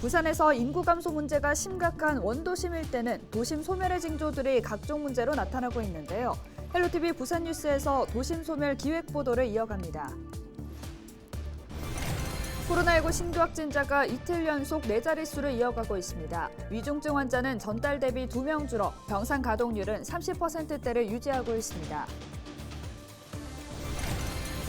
부산에서 인구 감소 문제가 심각한 원도심 일대는 도심 소멸의 징조들이 각종 문제로 나타나고 있는데요. 헬로티비 부산뉴스에서 도심 소멸 기획 보도를 이어갑니다. 코로나19 신규 확진자가 이틀 연속 4자릿수를 이어가고 있습니다. 위중증 환자는 전달 대비 2명 줄어 병상 가동률은 30%대를 유지하고 있습니다.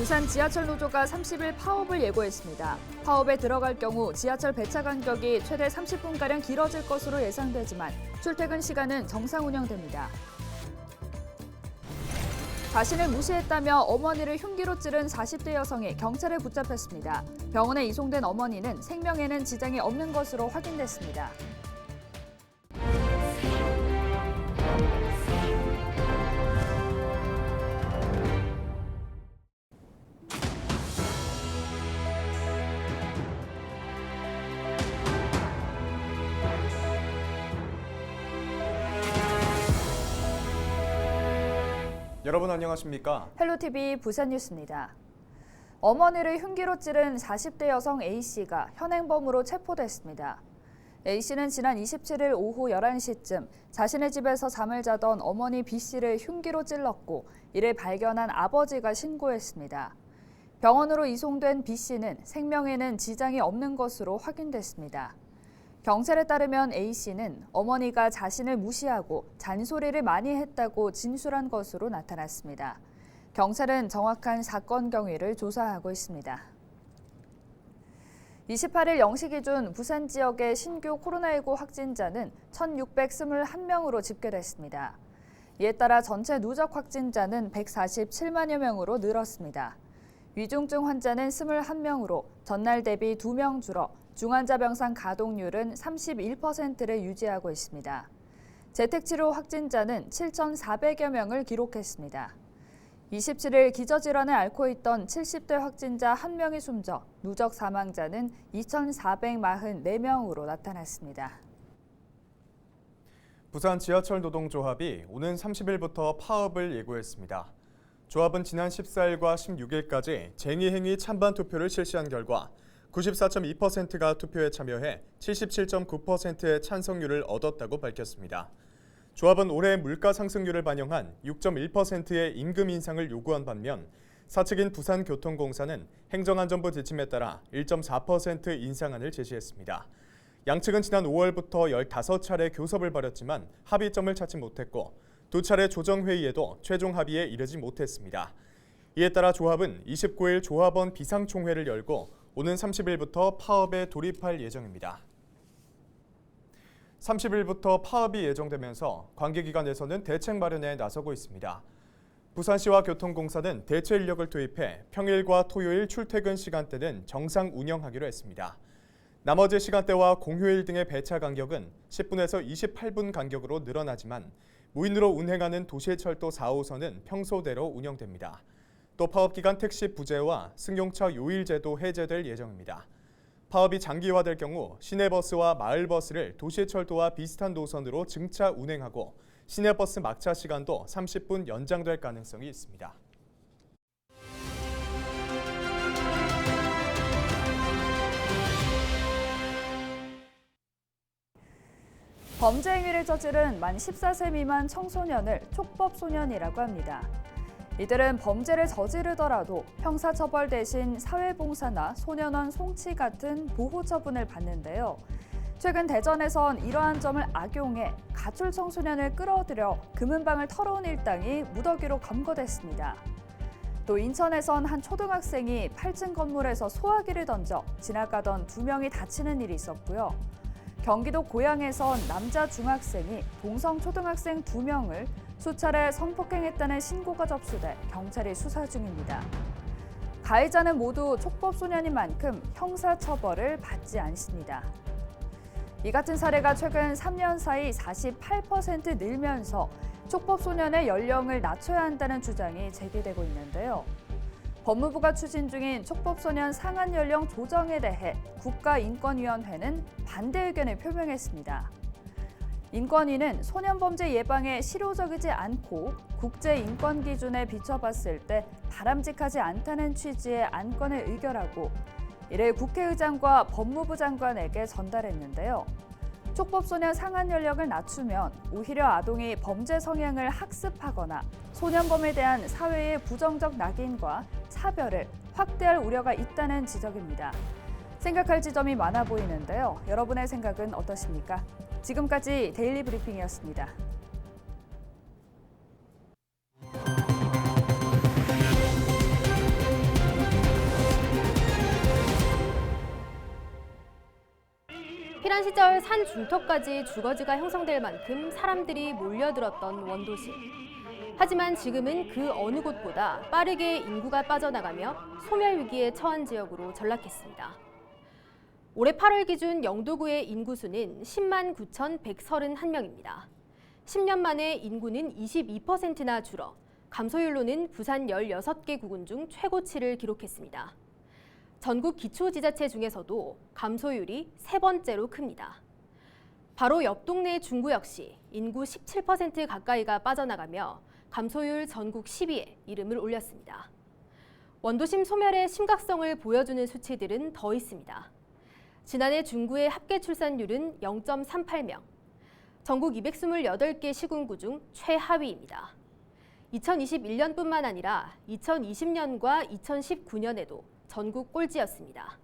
부산 지하철 노조가 30일 파업을 예고했습니다. 파업에 들어갈 경우 지하철 배차 간격이 최대 30분가량 길어질 것으로 예상되지만 출퇴근 시간은 정상 운영됩니다. 자신을 무시했다며 어머니를 흉기로 찌른 40대 여성이 경찰에 붙잡혔습니다. 병원에 이송된 어머니는 생명에는 지장이 없는 것으로 확인됐습니다. 여러분 안녕하십니까? 헬로티비 부산뉴스입니다. 어머니를 흉기로 찌른 40대 여성 A씨가 현행범으로 체포됐습니다. A씨는 지난 27일 오후 11시쯤 자신의 집에서 잠을 자던 어머니 B씨를 흉기로 찔렀고 이를 발견한 아버지가 신고했습니다. 병원으로 이송된 B씨는 생명에는 지장이 없는 것으로 확인됐습니다. 경찰에 따르면 A씨는 어머니가 자신을 무시하고 잔소리를 많이 했다고 진술한 것으로 나타났습니다. 경찰은 정확한 사건 경위를 조사하고 있습니다. 28일 0시 기준 부산 지역의 신규 코로나19 확진자는 1,621명으로 집계됐습니다. 이에 따라 전체 누적 확진자는 147만여 명으로 늘었습니다. 위중증 환자는 21명으로 전날 대비 2명 줄어 중환자 병상 가동률은 31%를 유지하고 있습니다. 재택치료 확진자는 7,400여 명을 기록했습니다. 27일 기저질환을 앓고 있던 70대 확진자 1명이 숨져 누적 사망자는 2,444명으로 나타났습니다. 부산 지하철 노동조합이 오는 30일부터 파업을 예고했습니다. 조합은 지난 14일과 16일까지 쟁의행위 찬반 투표를 실시한 결과 94.2%가 투표에 참여해 77.9%의 찬성률을 얻었다고 밝혔습니다. 조합은 올해 물가 상승률을 반영한 6.1%의 임금 인상을 요구한 반면 사측인 부산교통공사는 행정안전부 지침에 따라 1.4% 인상안을 제시했습니다. 양측은 지난 5월부터 15차례 교섭을 벌였지만 합의점을 찾지 못했고 2차례 조정회의에도 최종 합의에 이르지 못했습니다. 이에 따라 조합은 29일 조합원 비상총회를 열고 오는 30일부터 파업에 돌입할 예정입니다. 30일부터 파업이 예정되면서 관계기관에서는 대책 마련에 나서고 있습니다. 부산시와 교통공사는 대체 인력을 투입해 평일과 토요일 출퇴근 시간대는 정상 운영하기로 했습니다. 나머지 시간대와 공휴일 등의 배차 간격은 10분에서 28분 간격으로 늘어나지만 무인으로 운행하는 도시철도 4호선은 평소대로 운영됩니다. 또 파업기간 택시 부재와 승용차 요일 제도 해제될 예정입니다. 파업이 장기화될 경우 시내버스와 마을버스를 도시철도와 비슷한 노선으로 증차 운행하고 시내버스 막차 시간도 30분 연장될 가능성이 있습니다. 범죄 행위를 저지른 만 14세 미만 청소년을 촉법소년이라고 합니다. 이들은 범죄를 저지르더라도 형사처벌 대신 사회봉사나 소년원 송치 같은 보호처분을 받는데요. 최근 대전에선 이러한 점을 악용해 가출 청소년을 끌어들여 금은방을 털어온 일당이 무더기로 검거됐습니다. 또 인천에선 한 초등학생이 8층 건물에서 소화기를 던져 지나가던 2명이 다치는 일이 있었고요. 경기도 고양에선 남자 중학생이 동성 초등학생 2명을 수차례 성폭행했다는 신고가 접수돼 경찰이 수사 중입니다. 가해자는 모두 촉법소년인 만큼 형사처벌을 받지 않습니다. 이 같은 사례가 최근 3년 사이 48% 늘면서 촉법소년의 연령을 낮춰야 한다는 주장이 제기되고 있는데요. 법무부가 추진 중인 촉법소년 상한 연령 조정에 대해 국가인권위원회는 반대 의견을 표명했습니다. 인권위는 소년범죄 예방에 실효적이지 않고 국제인권 기준에 비춰봤을 때 바람직하지 않다는 취지의 안건을 의결하고 이를 국회의장과 법무부 장관에게 전달했는데요. 촉법소년 상한 연령을 낮추면 오히려 아동이 범죄 성향을 학습하거나 소년범에 대한 사회의 부정적 낙인과 차별을 확대할 우려가 있다는 지적입니다. 생각할 지점이 많아 보이는데요. 여러분의 생각은 어떠십니까? 지금까지 데일리 브리핑이었습니다. 피란 시절 산 중턱까지 주거지가 형성될 만큼 사람들이 몰려들었던 원도시. 하지만 지금은 그 어느 곳보다 빠르게 인구가 빠져나가며 소멸 위기에 처한 지역으로 전락했습니다. 올해 8월 기준 영도구의 인구수는 10만 9,131명입니다. 10년 만에 인구는 22%나 줄어 감소율로는 부산 16개 구군 중 최고치를 기록했습니다. 전국 기초지자체 중에서도 감소율이 세 번째로 큽니다. 바로 옆 동네 중구 역시 인구 17% 가까이가 빠져나가며 감소율 전국 10위에 이름을 올렸습니다. 원도심 소멸의 심각성을 보여주는 수치들은 더 있습니다. 지난해 중구의 합계 출산율은 0.38명, 전국 228개 시군구 중 최하위입니다. 2021년뿐만 아니라 2020년과 2019년에도 전국 꼴찌였습니다.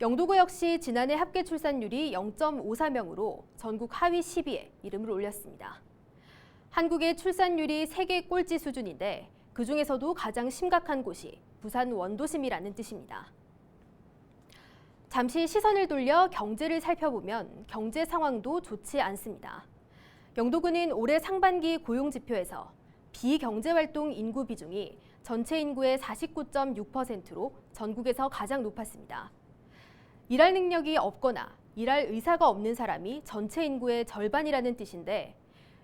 영도구 역시 지난해 합계 출산율이 0.54명으로 전국 하위 10위에 이름을 올렸습니다. 한국의 출산율이 세계 꼴찌 수준인데 그중에서도 가장 심각한 곳이 부산 원도심이라는 뜻입니다. 잠시 시선을 돌려 경제를 살펴보면 경제 상황도 좋지 않습니다. 영도구는 올해 상반기 고용지표에서 비경제활동 인구 비중이 전체 인구의 49.6%로 전국에서 가장 높았습니다. 일할 능력이 없거나 일할 의사가 없는 사람이 전체 인구의 절반이라는 뜻인데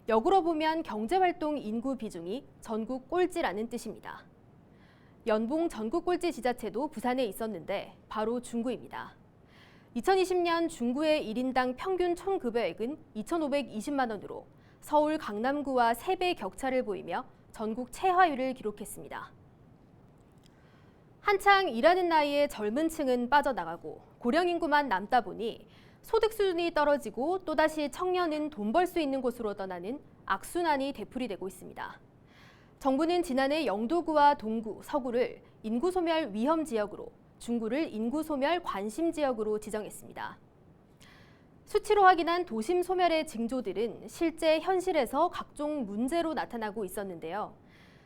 역으로 보면 경제활동 인구 비중이 전국 꼴찌라는 뜻입니다. 연봉 전국 꼴찌 지자체도 부산에 있었는데 바로 중구입니다. 2020년 중구의 1인당 평균 총급여액은 2,520만 원으로 서울 강남구와 3배 격차를 보이며 전국 최하위를 기록했습니다. 한창 일하는 나이에 젊은 층은 빠져나가고 고령 인구만 남다 보니 소득 수준이 떨어지고 또다시 청년은 돈 벌 수 있는 곳으로 떠나는 악순환이 되풀이되고 있습니다. 정부는 지난해 영도구와 동구, 서구를 인구 소멸 위험 지역으로 중구를 인구 소멸 관심 지역으로 지정했습니다. 수치로 확인한 도심 소멸의 징조들은 실제 현실에서 각종 문제로 나타나고 있었는데요.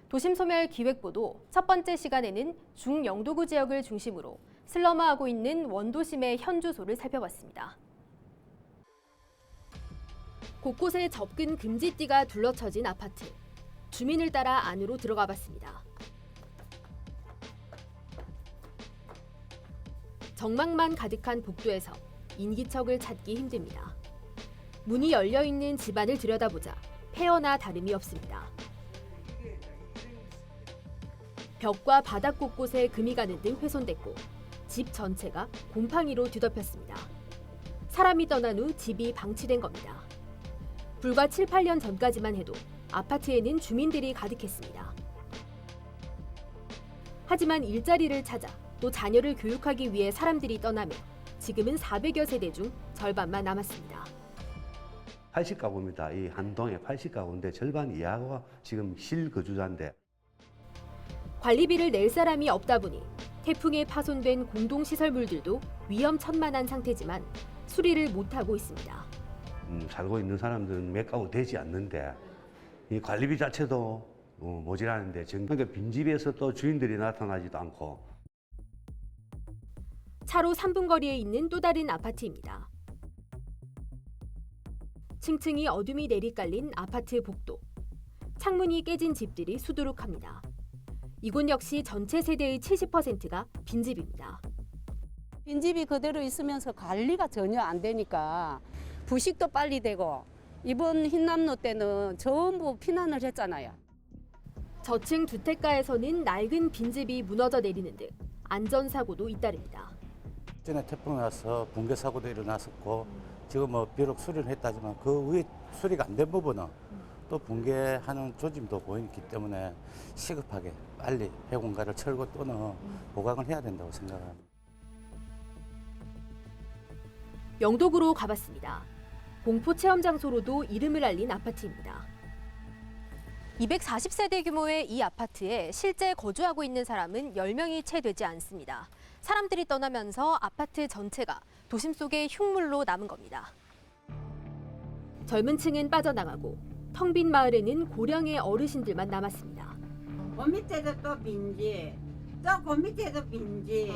도심 소멸 기획보도 첫 번째 시간에는 중영도구 지역을 중심으로 슬럼화하고 있는 원도심의 현 주소를 살펴봤습니다. 곳곳에 접근 금지띠가 둘러쳐진 아파트. 주민을 따라 안으로 들어가 봤습니다. 정막만 가득한 복도에서 인기척을 찾기 힘듭니다. 문이 열려있는 집안을 들여다보자 폐허나 다름이 없습니다. 벽과 바닥 곳곳에 금이 가는 등 훼손됐고 집 전체가 곰팡이로 뒤덮였습니다. 사람이 떠난 후 집이 방치된 겁니다. 불과 7, 8년 전까지만 해도 아파트에는 주민들이 가득했습니다. 하지만 일자리를 찾아 또 자녀를 교육하기 위해 사람들이 떠나며 지금은 400여 세대 중 절반만 남았습니다. 80가구입니다. 이 한 동에 80가구인데 절반 이하가 지금 실거주자인데 관리비를 낼 사람이 없다 보니 태풍에 파손된 공동시설물들도 위험천만한 상태지만 수리를 못하고 있습니다. 살고 있는 사람들은 몇 가구 되지 않는데 이 관리비 자체도 모자라는데 그러니까 빈집에서 또 주인들이 나타나지도 않고 차로 3분 거리에 있는 또 다른 아파트입니다. 층층이 어둠이 내리깔린 아파트 복도. 창문이 깨진 집들이 수두룩합니다. 이곳 역시 전체 세대의 70%가 빈집입니다. 빈집이 그대로 있으면서 관리가 전혀 안 되니까 부식도 빨리 되고 이번 흰남노 때는 전부 피난을 했잖아요. 저층 주택가에서는 낡은 빈집이 무너져 내리는 등 안전사고도 잇따릅니다. 전에 태풍이 와서 붕괴 사고도 일어났었고 지금 비록 수리를 했다지만 그 위에 수리가 안 된 부분은 또 붕괴하는 조짐도 보이기 때문에 시급하게 빨리 폐공가를 철거 또는 보강을 해야 된다고 생각합니다. 영독으로 가봤습니다. 공포 체험 장소로도 이름을 알린 아파트입니다. 240세대 규모의 이 아파트에 실제 거주하고 있는 사람은 10명이 채 되지 않습니다. 사람들이 떠나면서 아파트 전체가 도심 속의 흉물로 남은 겁니다. 젊은 층은 빠져나가고 텅 빈 마을에는 고령의 어르신들만 남았습니다. 그 밑에도 또 빈집, 또 그 밑에도 빈집.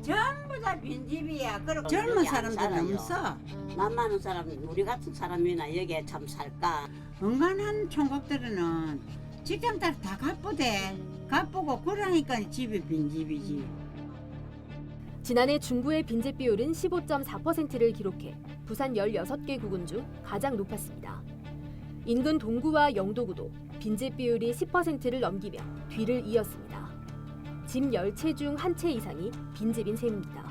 전부 다 빈집이야. 그리고 젊은 사람들은 없어. 만나는 사람, 우리 같은 사람이나 여기에 참 살까. 은간한 총각들은 직장들 다 가쁘대. 가쁘고 그러니까 집이 빈집이지. 지난해 중구의 빈집 비율은 15.4%를 기록해 부산 16개 구군 중 가장 높았습니다. 인근 동구와 영도구도 빈집 비율이 10%를 넘기며 뒤를 이었습니다. 집 10채 중 1채 이상이 빈집인 셈입니다.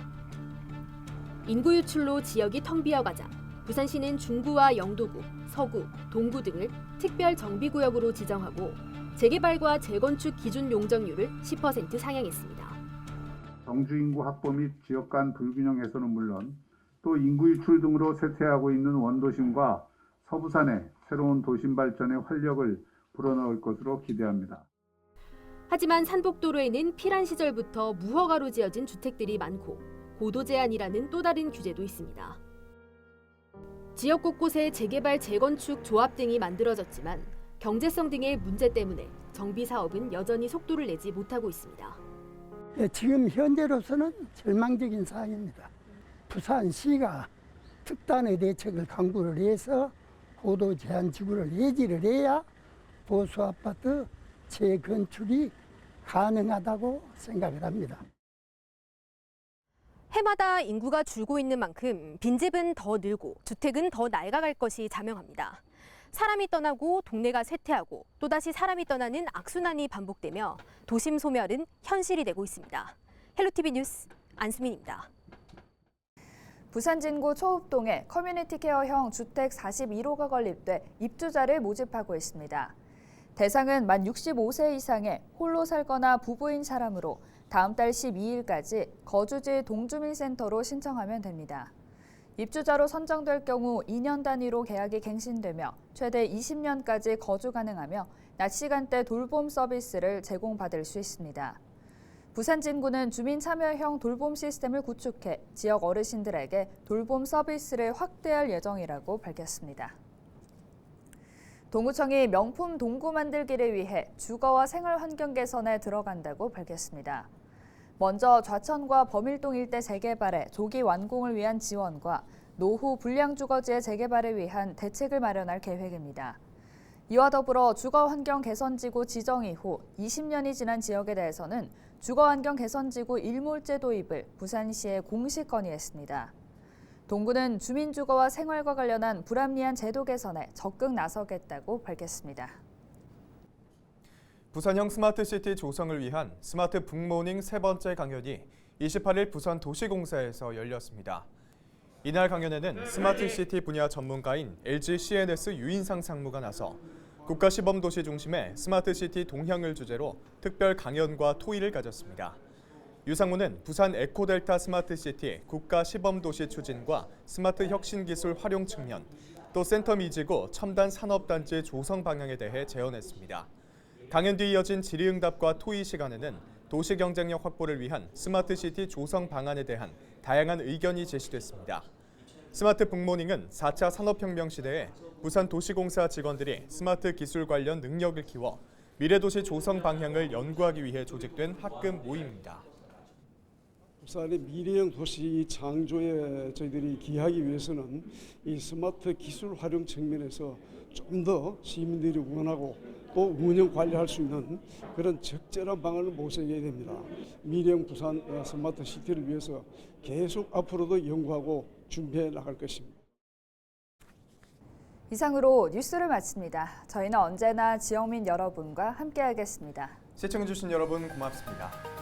인구 유출로 지역이 텅 비어가자 부산시는 중구와 영도구, 서구, 동구 등을 특별 정비구역으로 지정하고 재개발과 재건축 기준 용적률을 10% 상향했습니다. 정주 인구 확보 및 지역 간 불균형 해소는 물론 또 인구 유출 등으로 쇠퇴하고 있는 원도심과 서부산의 새로운 도심 발전에 활력을 불어넣을 것으로 기대합니다. 하지만 산복도로에는 피란 시절부터 무허가로 지어진 주택들이 많고 고도 제한이라는 또 다른 규제도 있습니다. 지역 곳곳에 재개발, 재건축 조합 등이 만들어졌지만 경제성 등의 문제 때문에 정비 사업은 여전히 속도를 내지 못하고 있습니다. 지금 현재로서는 절망적인 상황입니다. 부산시가 특단의 대책을 강구를 해서 고도 제한 지구를 해지를 해야 보수 아파트 재건축이 가능하다고 생각을 합니다. 해마다 인구가 줄고 있는 만큼 빈집은 더 늘고 주택은 더 낡아갈 것이 자명합니다. 사람이 떠나고 동네가 쇠퇴하고 또다시 사람이 떠나는 악순환이 반복되며 도심 소멸은 현실이 되고 있습니다. 헬로티비 뉴스 안수민입니다. 부산 진구 초읍동에 커뮤니티 케어형 주택 41호가 건립돼 입주자를 모집하고 있습니다. 대상은 만 65세 이상의 홀로 살거나 부부인 사람으로 다음 달 12일까지 거주지 동주민센터로 신청하면 됩니다. 입주자로 선정될 경우 2년 단위로 계약이 갱신되며 최대 20년까지 거주 가능하며 낮 시간대 돌봄 서비스를 제공받을 수 있습니다. 부산 진구는 주민 참여형 돌봄 시스템을 구축해 지역 어르신들에게 돌봄 서비스를 확대할 예정이라고 밝혔습니다. 동구청이 명품 동구 만들기를 위해 주거와 생활 환경 개선에 들어간다고 밝혔습니다. 먼저 좌천과 범일동 일대 재개발의 조기 완공을 위한 지원과 노후 불량 주거지의 재개발을 위한 대책을 마련할 계획입니다. 이와 더불어 주거환경 개선지구 지정 이후 20년이 지난 지역에 대해서는 주거환경 개선지구 일몰제 도입을 부산시에 공식 건의했습니다. 동구는 주민주거와 생활과 관련한 불합리한 제도 개선에 적극 나서겠다고 밝혔습니다. 부산형 스마트시티 조성을 위한 스마트 북모닝 세 번째 강연이 28일 부산 도시공사에서 열렸습니다. 이날 강연에는 스마트시티 분야 전문가인 LG CNS 유인상 상무가 나서 국가시범도시 중심의 스마트시티 동향을 주제로 특별 강연과 토의를 가졌습니다. 유 상무는 부산 에코델타 스마트시티 국가시범도시 추진과 스마트 혁신기술 활용 측면, 또 센텀이지구 첨단 산업단지 조성 방향에 대해 제언했습니다. 강연 뒤 이어진 질의응답과 토의 시간에는 도시 경쟁력 확보를 위한 스마트시티 조성 방안에 대한 다양한 의견이 제시됐습니다. 스마트 북모닝은 4차 산업혁명 시대에 부산 도시공사 직원들이 스마트 기술 관련 능력을 키워 미래도시 조성 방향을 연구하기 위해 조직된 학급 모임입니다. 부산의 미래형 도시 창조에 저희들이 기하기 위해서는 이 스마트 기술 활용 측면에서 좀 더 시민들이 원하고 또 운영 관리할 수 있는 그런 적절한 방안을 모색해야 됩니다. 미래형 부산 스마트 시티를 위해서 계속 앞으로도 연구하고 준비해 나갈 것입니다. 이상으로 뉴스를 마칩니다. 저희는 언제나 지역민 여러분과 함께하겠습니다. 시청해주신 여러분 고맙습니다.